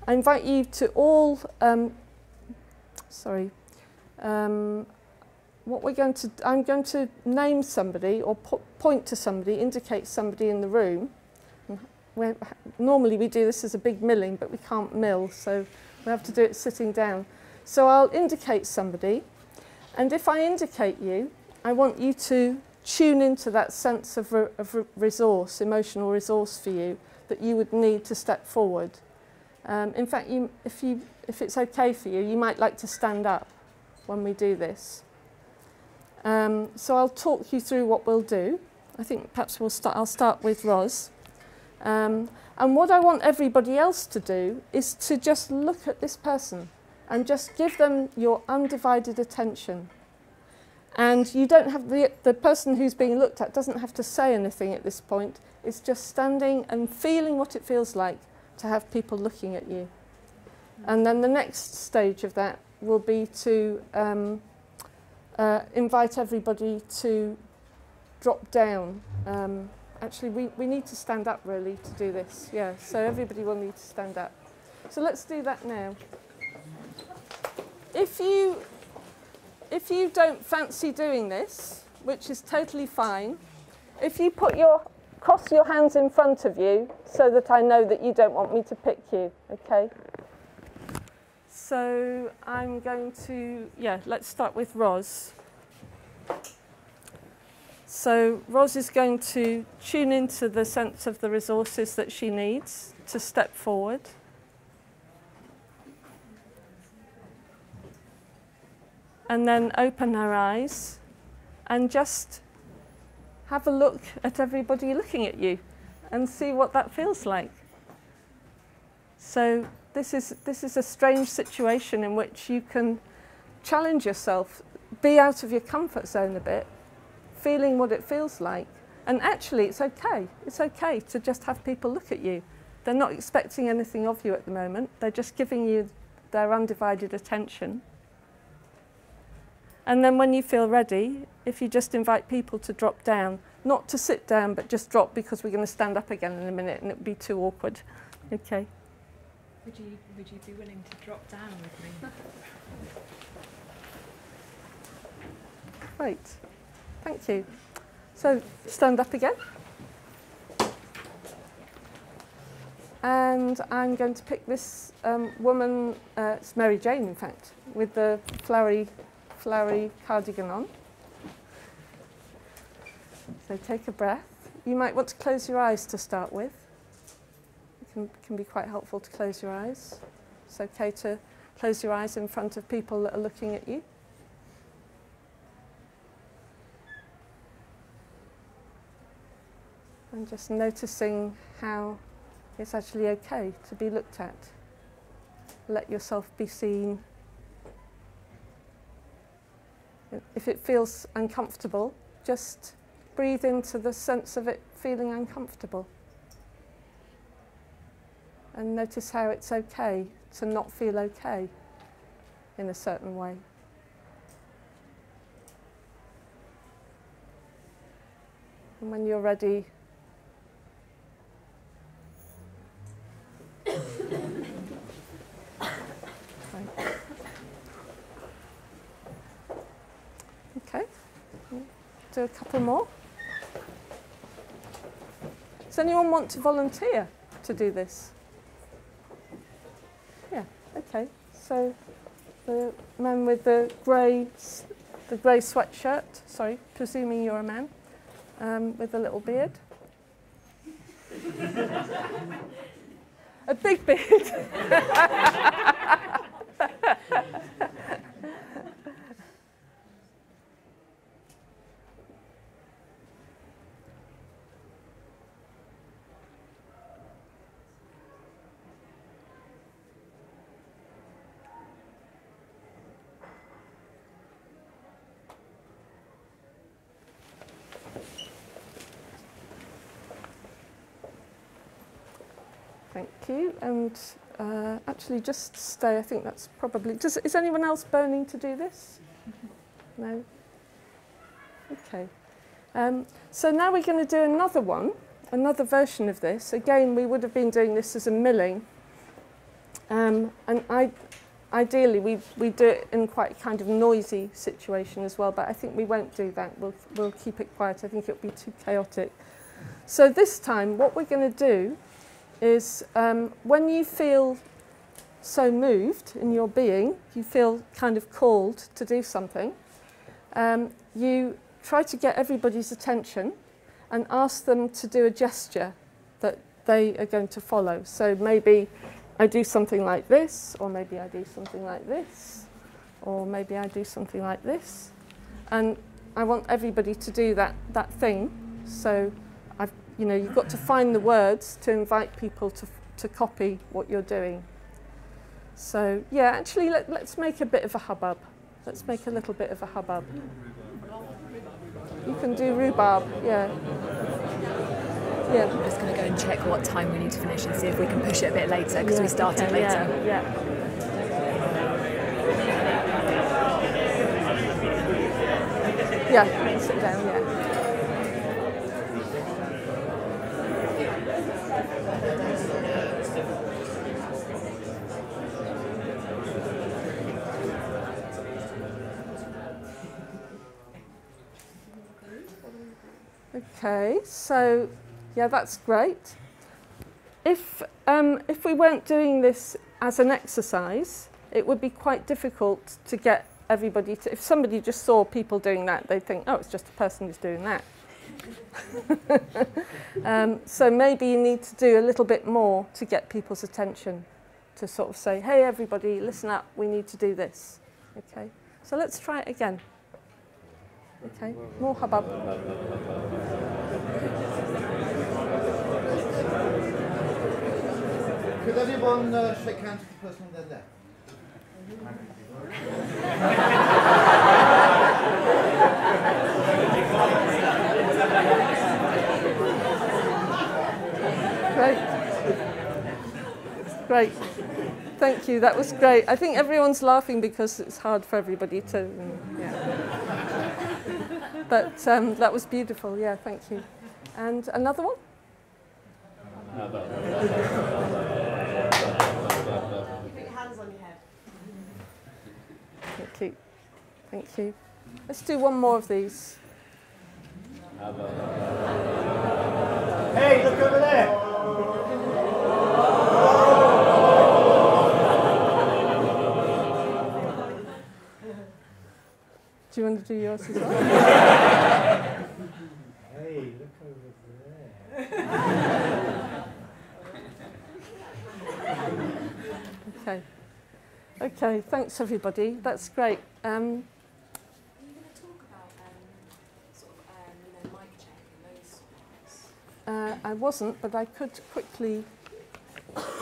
invite you to all, I'm going to name somebody or point to somebody, indicate somebody in the room. Normally we do this as a big milling, but we can't mill, so we have to do it sitting down. So I'll indicate somebody, and if I indicate you, I want you to tune into that sense of resource, emotional resource for you, that you would need to step forward. In fact, if it's okay for you, you might like to stand up when we do this. So I'll talk you through what we'll do. I think perhaps I'll start with Ros. And what I want everybody else to do is to just look at this person and just give them your undivided attention. And you don't have the person who's being looked at doesn't have to say anything at this point. It's just standing and feeling what it feels like to have people looking at you. And then the next stage of that will be to invite everybody to drop down. Actually, we need to stand up really to do this. Yeah, so everybody will need to stand up. So let's do that now. If you don't fancy doing this, which is totally fine, if you cross your hands in front of you so that I know that you don't want me to pick you, okay? So I'm going to, let's start with Ros. So Ros is going to tune into the sense of the resources that she needs to step forward. And then open her eyes and just have a look at everybody looking at you and see what that feels like. So this is a strange situation in which you can challenge yourself, be out of your comfort zone a bit, feeling what it feels like. And actually it's okay. It's okay to just have people look at you. They're not expecting anything of you at the moment. They're just giving you their undivided attention. And then when you feel ready, if you just invite people to drop down, not to sit down, but just drop because we're going to stand up again in a minute and it would be too awkward. Okay. Would you be willing to drop down with me? Great. Thank you. So stand up again. And I'm going to pick this woman, it's Mary Jane in fact, with the flowery cardigan on. So take a breath. You might want to close your eyes to start with. It can be quite helpful to close your eyes. It's okay to close your eyes in front of people that are looking at you. And just noticing how it's actually okay to be looked at. Let yourself be seen. If it feels uncomfortable, just breathe into the sense of it feeling uncomfortable. And notice how it's okay to not feel okay in a certain way. And when you're ready, okay, do a couple more. Does anyone want to volunteer to do this? Yeah, okay. So the man with the grey sweatshirt, sorry, presuming you're a man, with a little beard. A big beard. Thank you, and actually just stay, I think that's probably, is anyone else burning to do this? No? Okay. So now we're going to do another version of this. Again, we would have been doing this as a milling, and ideally we do it in quite a kind of noisy situation as well, but I think we won't do that. We'll keep it quiet. I think it'll be too chaotic. So this time, what we're going to do is when you feel so moved in your being, you feel kind of called to do something, you try to get everybody's attention and ask them to do a gesture that they are going to follow. So maybe I do something like this, or maybe I do something like this, or maybe I do something like this. And I want everybody to do that thing. So you've got to find the words to invite people to copy what you're doing. So yeah, actually let's make a bit of a hubbub. Let's make a little bit of a hubbub. You can do rhubarb, yeah. Yeah. I'm just going to go and check what time we need to finish and see if we can push it a bit later, because we started later. Yeah. Yeah, sit down, yeah. Okay, so yeah, that's great. If we weren't doing this as an exercise, it would be quite difficult to get everybody to. If somebody just saw people doing that, they'd think, oh, it's just a person who's doing that. So maybe you need to do a little bit more to get people's attention, to sort of say, hey, everybody, listen up, we need to do this. Okay, so let's try it again. Okay, more hubbub. Could everyone shake hands with the person on their left? Great. Thank you, that was great. I think everyone's laughing because it's hard for everybody to... But that was beautiful, yeah, thank you. And another one? Put your hands on your head. Thank you. Thank you. Let's do one more of these. Hey, look over there! Do you want to do yours as well? Hey, look over there. Okay. Okay, thanks everybody. That's great. Are you going to talk about mic check and those sorts? I wasn't, but I could quickly.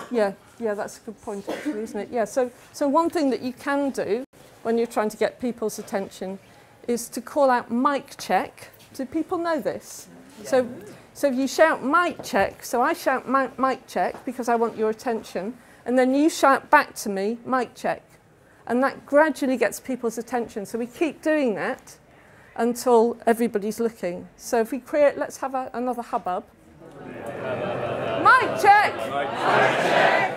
Yeah, that's a good point actually, isn't it? Yeah. So one thing that you can do when you're trying to get people's attention is to call out mic check. Do people know this? Yeah. So you shout mic check. So I shout mic check because I want your attention. And then you shout back to me, mic check. And that gradually gets people's attention. So we keep doing that until everybody's looking. So if we create, let's have another hubbub. Mic check! Mic check!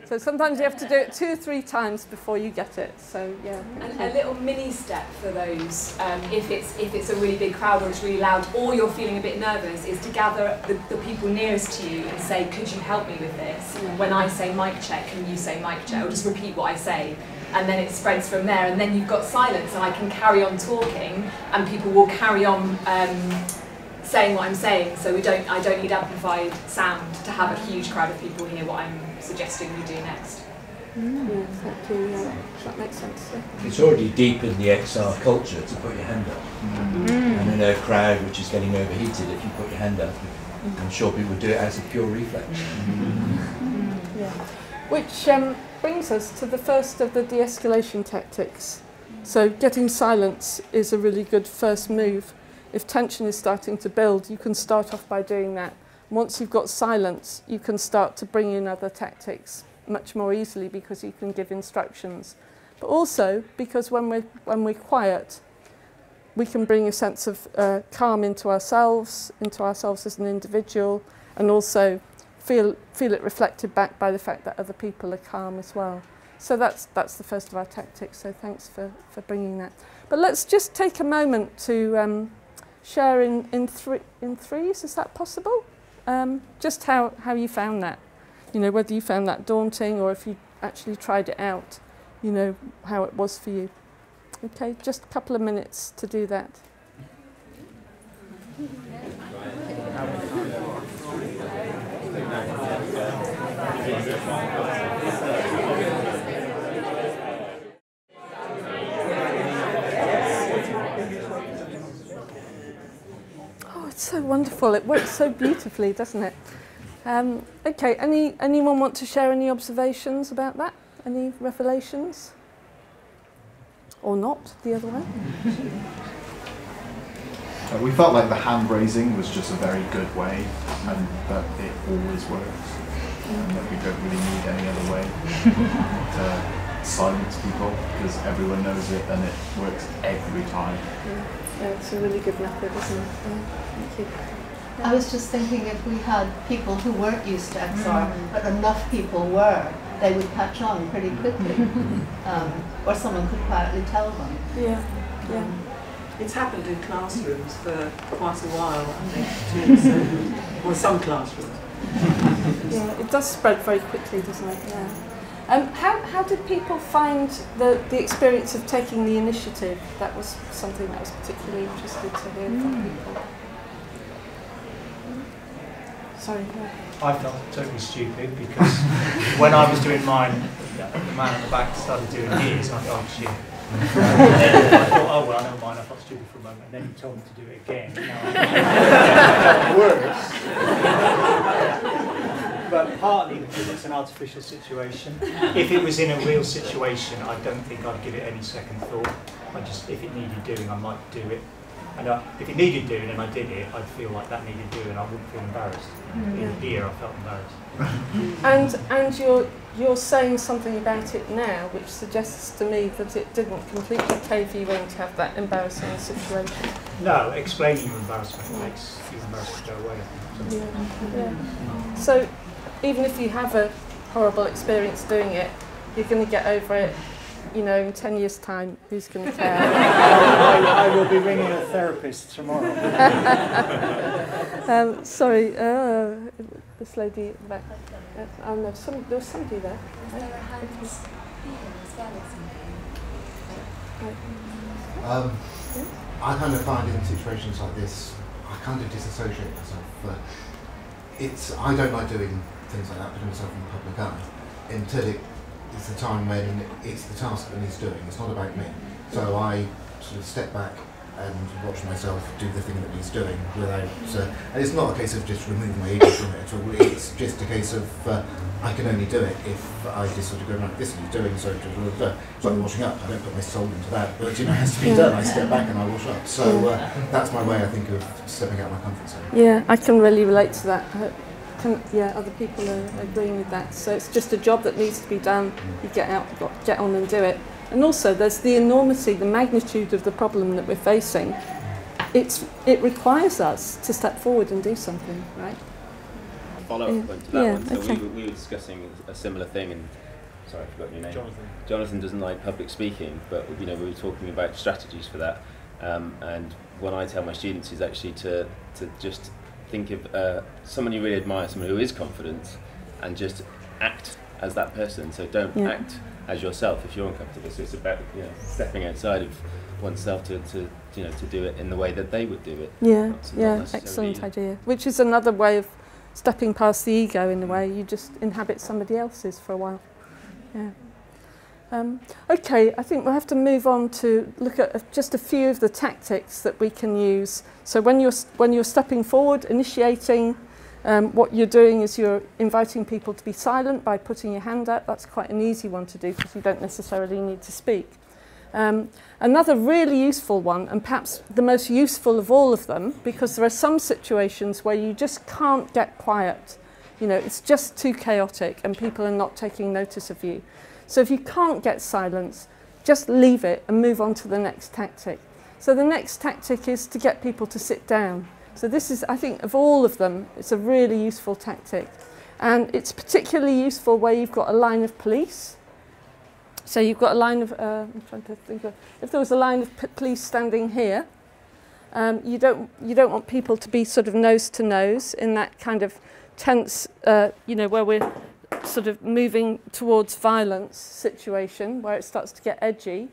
So sometimes you have to do it 2 or 3 times before you get it. So yeah. And a little mini step for those, if it's a really big crowd or it's really loud, or you're feeling a bit nervous, is to gather the people nearest to you and say, could you help me with this? When I say mic check and you say mic check, or just repeat what I say. And then it spreads from there, and then you've got silence, and I can carry on talking, and people will carry on saying what I'm saying. So I don't need amplified sound to have a huge crowd of people hear what I'm suggesting we do next. Yeah, thank you. Yeah, that makes sense. Yeah. It's already deep in the XR culture to put your hand up. And in a crowd which is getting overheated, if you put your hand up, I'm sure people do it as a pure reflex. Yeah. Which brings us to the first of the de-escalation tactics. So getting silence is a really good first move. If tension is starting to build, you can start off by doing that. Once you've got silence, you can start to bring in other tactics much more easily because you can give instructions. But also because when we're quiet, we can bring a sense of calm into ourselves as an individual, and also feel it reflected back by the fact that other people are calm as well. So that's the first of our tactics. So thanks for bringing that. But let's just take a moment to share in threes. Is that possible? Just how you found that, whether you found that daunting or if you actually tried it out, how it was for you. Okay, just a couple of minutes to do that. It's so wonderful. It works so beautifully, doesn't it? Okay, anyone want to share any observations about that? Any revelations? or not the other way. We felt like the hand raising was just a very good way, and that it always works, and that we don't really need any other way to silence people, because everyone knows it and it works every time. Yeah, it's a really good method, isn't it? Yeah, thank you. I was just thinking if we had people who weren't used to XR, but enough people were, they would catch on pretty quickly, or someone could quietly tell them. Yeah, yeah. It's happened in classrooms for quite a while, I think, too, so, or some classrooms. Yeah, it does spread very quickly, doesn't it? Yeah. How did people find the experience of taking the initiative? That was something that I was particularly interested to hear from people. Sorry. I felt totally stupid because when I was doing mine, the man at the back started doing his, and I thought, oh shit. And then I thought, oh well, never mind, I felt stupid for a moment, and then he told me to do it again. Now worse. But partly because it's an artificial situation. If it was in a real situation, I don't think I'd give it any second thought. If it needed doing, I might do it. And if it needed doing and I did it, I'd feel like that needed doing. I wouldn't feel embarrassed. In here, I felt embarrassed. And you're saying something about it now, which suggests to me that it didn't completely cave you in to have that embarrassing situation. No, explaining your embarrassment makes your embarrassment go away. Yeah. So even if you have a horrible experience doing it, you're going to get over it. You know, in 10 years' time, who's going to care? I will be ringing a therapist tomorrow. Sorry, this lady at the back. Oh no, there was somebody there. I kind of find in situations like this, I kind of disassociate myself. I don't like doing things like that, putting myself in the public eye, until it's the time when it's the task that needs doing. It's not about me. So I sort of step back and watch myself do the thing that needs doing without. And it's not a case of just removing my ego from it at all. It's just a case of I can only do it if I just sort of go right. This needs doing. So it's like washing up. I don't put my soul into that, but it has to be done. I step back and I wash up. So that's my way, I think, of stepping out of my comfort zone. Yeah, I can really relate to that. Other people are agreeing with that. So it's just a job that needs to be done. You get out, get on and do it. And also there's the enormity, the magnitude of the problem that we're facing. It requires us to step forward and do something, right? Follow-up point to that one. So we were discussing a similar thing, and sorry, I forgot your name. Jonathan doesn't like public speaking, but we were talking about strategies for that. And what I tell my students is actually to just think of someone you really admire, someone who is confident, and just act as that person. So don't act as yourself if you're uncomfortable. So it's about stepping outside of oneself to do it in the way that they would do it. Yeah, excellent idea. Which is another way of stepping past the ego in a way. You just inhabit somebody else's for a while. Yeah. Okay, I think we'll have to move on to look at just a few of the tactics that we can use. So when you're stepping forward, initiating, what you're doing is you're inviting people to be silent by putting your hand up. That's quite an easy one to do because you don't necessarily need to speak. Another really useful one, and perhaps the most useful of all of them, because there are some situations where you just can't get quiet. It's just too chaotic and people are not taking notice of you. So if you can't get silence, just leave it and move on to the next tactic. So the next tactic is to get people to sit down. So this is, I think, of all of them, it's a really useful tactic. And it's particularly useful where you've got a line of police. So you've got a line of, I'm trying to think of, if there was a line of police standing here, you don't want people to be sort of nose to nose in that kind of tense, where we're sort of moving towards violence situation where it starts to get edgy.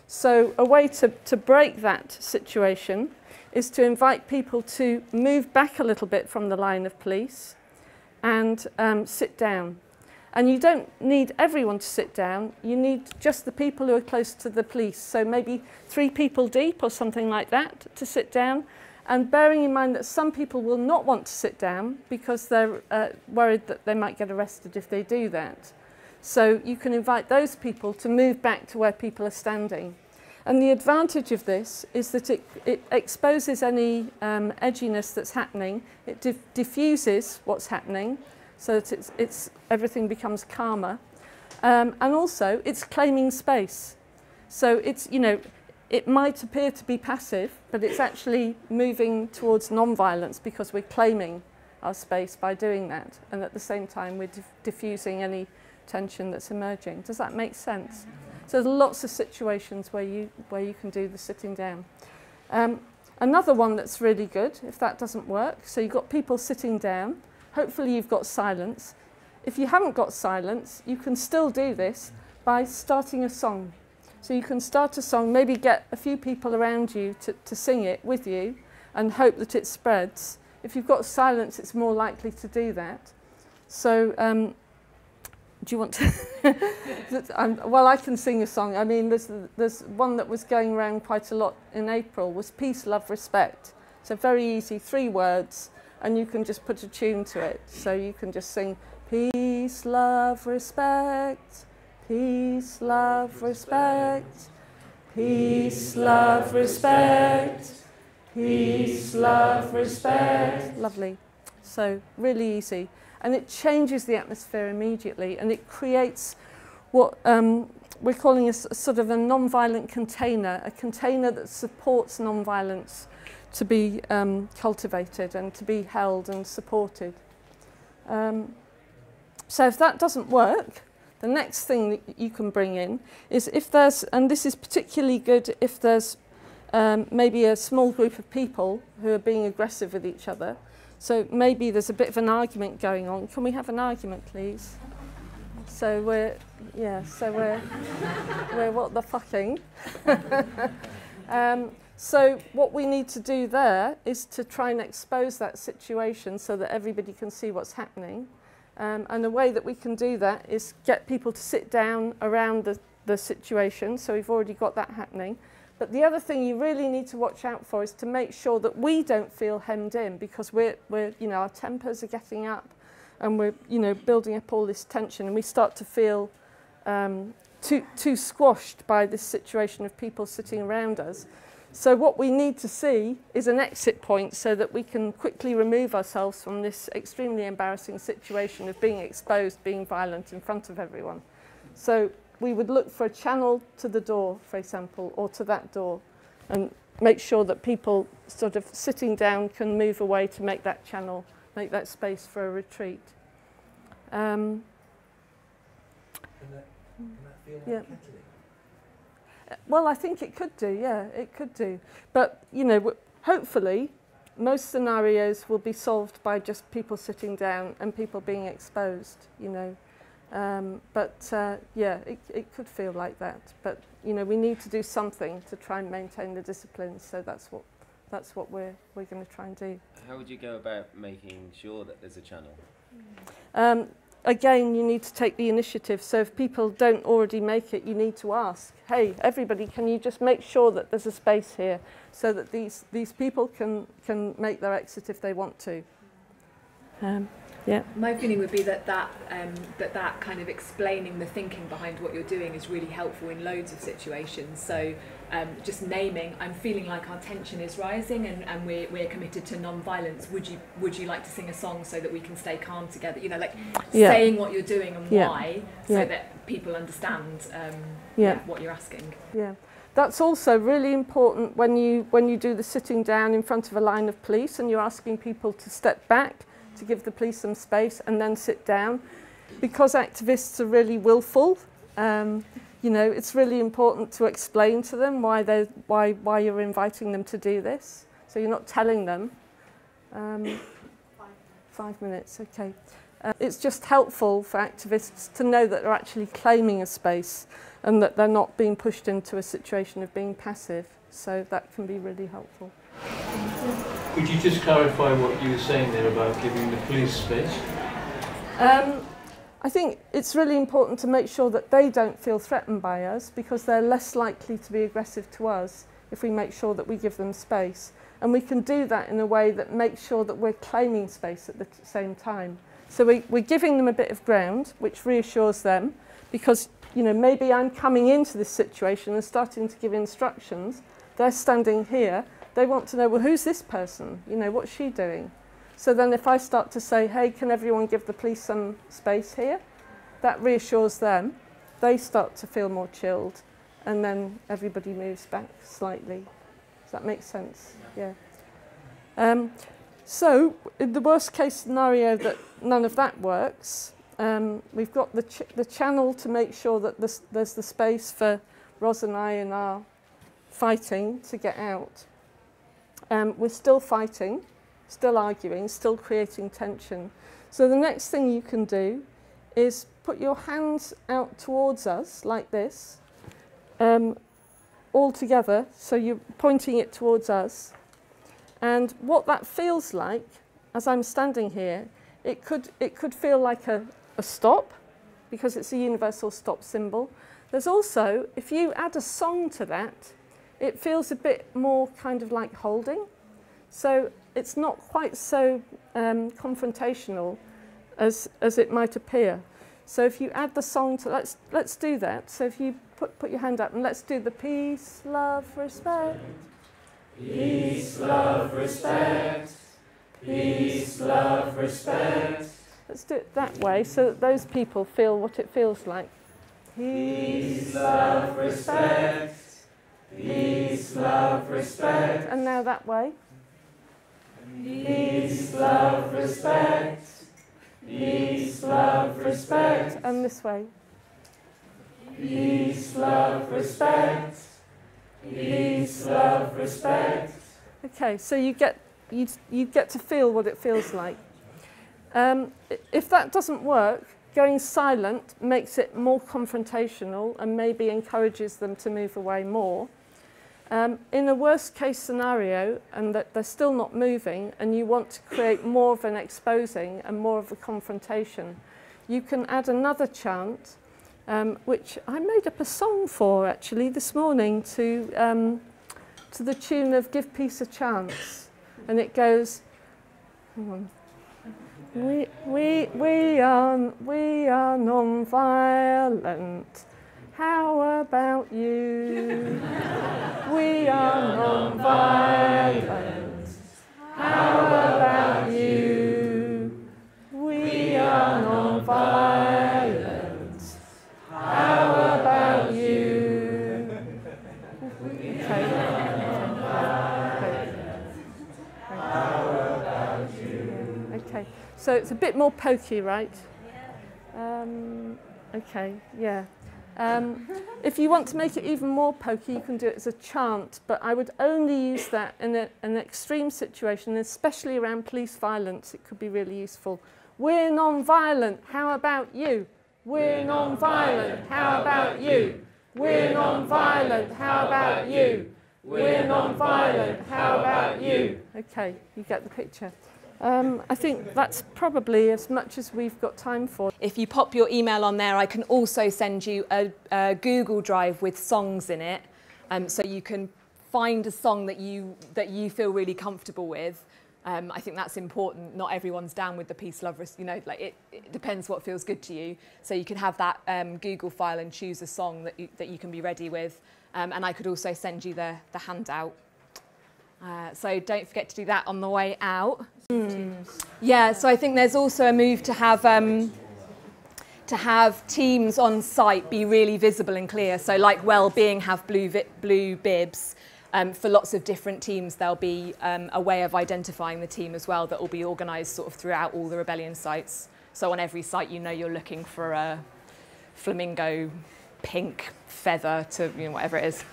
So a way to break that situation is to invite people to move back a little bit from the line of police and sit down. And you don't need everyone to sit down, you need just the people who are close to the police. So maybe 3 people deep or something like that to sit down. And bearing in mind that some people will not want to sit down because they're worried that they might get arrested if they do that. So you can invite those people to move back to where people are standing. And the advantage of this is that it exposes any edginess that's happening. It diffuses what's happening so that everything becomes calmer. And also, it's claiming space. So it's, you know, it might appear to be passive, but it's actually moving towards non-violence because we're claiming our space by doing that. And at the same time, we're diffusing any tension that's emerging. Does that make sense? So there's lots of situations where you can do the sitting down. Another one that's really good, if that doesn't work, so you've got people sitting down, hopefully you've got silence. If you haven't got silence, you can still do this by starting a song. So you can start a song, maybe get a few people around you to sing it with you and hope that it spreads. If you've got silence, it's more likely to do that. So do you want to? Well, I can sing a song. I mean, there's one that was going around quite a lot in April, was peace, love, respect. So very easy, 3 words, and you can just put a tune to it. So you can just sing peace, love, respect, peace, love, respect, peace, love, respect, peace, love, respect. Lovely. So really easy. And it changes the atmosphere immediately, and it creates what we're calling a sort of a non-violent container, a container that supports non-violence to be cultivated and to be held and supported. So if that doesn't work, the next thing that you can bring in is if there's, and this is particularly good if there's maybe a small group of people who are being aggressive with each other. So maybe there's a bit of an argument going on. Can we have an argument, please? So we're what the fucking. So what we need to do there is to try and expose that situation so that everybody can see what's happening. And the way that we can do that is get people to sit down around the situation. So we've already got that happening. But the other thing you really need to watch out for is to make sure that we don't feel hemmed in, because we're you know, our tempers are getting up and we're, you know, building up all this tension, and we start to feel too squashed by this situation of people sitting around us. So what we need to see is an exit point so that we can quickly remove ourselves from this extremely embarrassing situation of being exposed, being violent in front of everyone. So we would look for a channel to the door, for example, or to that door, and make sure that people sort of sitting down can move away to make that channel, make that space for a retreat. Can that feel like kettling? Well, I think it could do, yeah, it could do. But, you know, hopefully, most scenarios will be solved by just people sitting down and people being exposed, you know. Yeah, it could feel like that. But, you know, we need to do something to try and maintain the discipline, so that's what we're going to try and do. How would you go about making sure that there's a channel? Again, you need to take the initiative. So if people don't already make it, you need to ask, hey, everybody, can you just make sure that there's a space here so that these people can make their exit if they want to. Yeah. My feeling would be that kind of explaining the thinking behind what you're doing is really helpful in loads of situations. So just naming, I'm feeling like our tension is rising and we're committed to non-violence. Would you like to sing a song so that we can stay calm together? You know, like saying what you're doing and why, so that people understand what you're asking. Yeah. That's also really important when you do the sitting down in front of a line of police and you're asking people to step back to give the police some space and then sit down, because activists are really willful. You know, it's really important to explain to them why you're inviting them to do this. So you're not telling them. 5 minutes, okay. It's just helpful for activists to know that they're actually claiming a space and that they're not being pushed into a situation of being passive. So that can be really helpful. Could you just clarify what you were saying there about giving the police space? I think it's really important to make sure that they don't feel threatened by us, because they're less likely to be aggressive to us if we make sure that we give them space. And we can do that in a way that makes sure that we're claiming space at the same time. So we're giving them a bit of ground, which reassures them, because you know, maybe I'm coming into this situation and starting to give instructions. They're standing here. They want to know, well, who's this person? You know, what's she doing? So then if I start to say, hey, can everyone give the police some space here? That reassures them. They start to feel more chilled. And then everybody moves back slightly. Does that make sense? Yeah. So in the worst case scenario that none of that works, we've got the channel to make sure that there's the space for Ros and I in our fighting to get out. We're still fighting, still arguing, still creating tension. So the next thing you can do is put your hands out towards us like this, all together, so you're pointing it towards us. And what that feels like, as I'm standing here, it could feel like a stop, because it's a universal stop symbol. There's also, if you add a song to that, it feels a bit more kind of like holding. So it's not quite so confrontational as it might appear. So if you add the song to, let's do that. So if you put your hand up and let's do the peace, love, respect. Peace, love, respect. Peace, love, respect. Let's do it that way so that those people feel what it feels like. Peace, love, respect. Peace, love, respect. And now that way. Peace, love, respect. Peace, love, respect. And this way. Peace, love, respect. Peace, love, respect. Okay, so you get to feel what it feels like. If that doesn't work, going silent makes it more confrontational and maybe encourages them to move away more. In a worst case scenario, and that they're still not moving, and you want to create more of an exposing and more of a confrontation, you can add another chant, which I made up a song for actually this morning to the tune of Give Peace a Chance. And it goes, hang on. We are non-violent. How about you? We are non-violent. How about you? We are non-violent. How about you? Okay. Okay. So it's a bit more pokey, right? Okay, yeah. If you want to make it even more pokey, you can do it as a chant, but I would only use that in an extreme situation, especially around police violence. It could be really useful. We're non-violent, how about you? We're non-violent, how about you? We're non-violent, how about you? We're non-violent, how about you? Okay, you get the picture. I think that's probably as much as we've got time for. If you pop your email on there, I can also send you a Google Drive with songs in it, so you can find a song that you feel really comfortable with. I think that's important. Not everyone's down with the peace, love, you know, like it depends what feels good to you. So you can have that Google file and choose a song that you can be ready with. And I could also send you the handout. So don't forget to do that on the way out. Yeah, so I think there's also a move to have teams on site be really visible and clear. So like Wellbeing have blue bibs. For lots of different teams, there'll be a way of identifying the team as well that will be organised sort of throughout all the rebellion sites. So on every site, you know you're looking for a flamingo pink feather to, you know, whatever it is.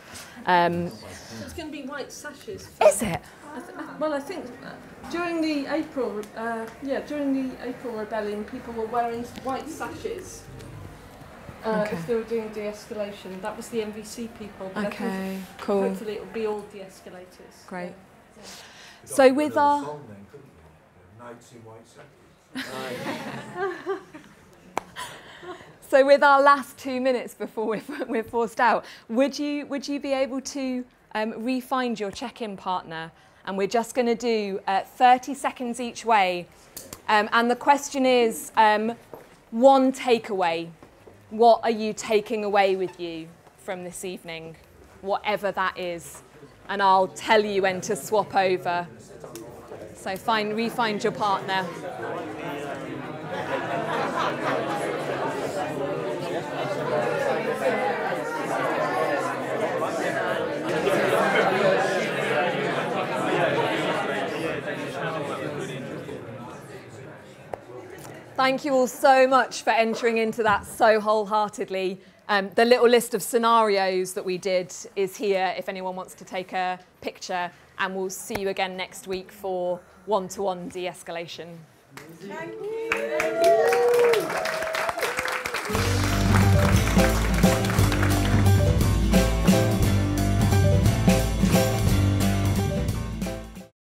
It's going to be white sashes. Is it? I think during the April rebellion, people were wearing white sashes. If they were doing de-escalation, that was the MVC people. But okay, cool. Hopefully, it will be all de-escalators. Great. Yeah. So with our Knights in white sashes. So with our last 2 minutes before we're forced out, would you be able to re-find your check-in partner? And we're just going to do 30 seconds each way. And the question is one takeaway. What are you taking away with you from this evening, whatever that is? And I'll tell you when to swap over. So re-find your partner. Thank you all so much for entering into that so wholeheartedly. The little list of scenarios that we did is here if anyone wants to take a picture, and we'll see you again next week for one-to-one de-escalation. Thank you.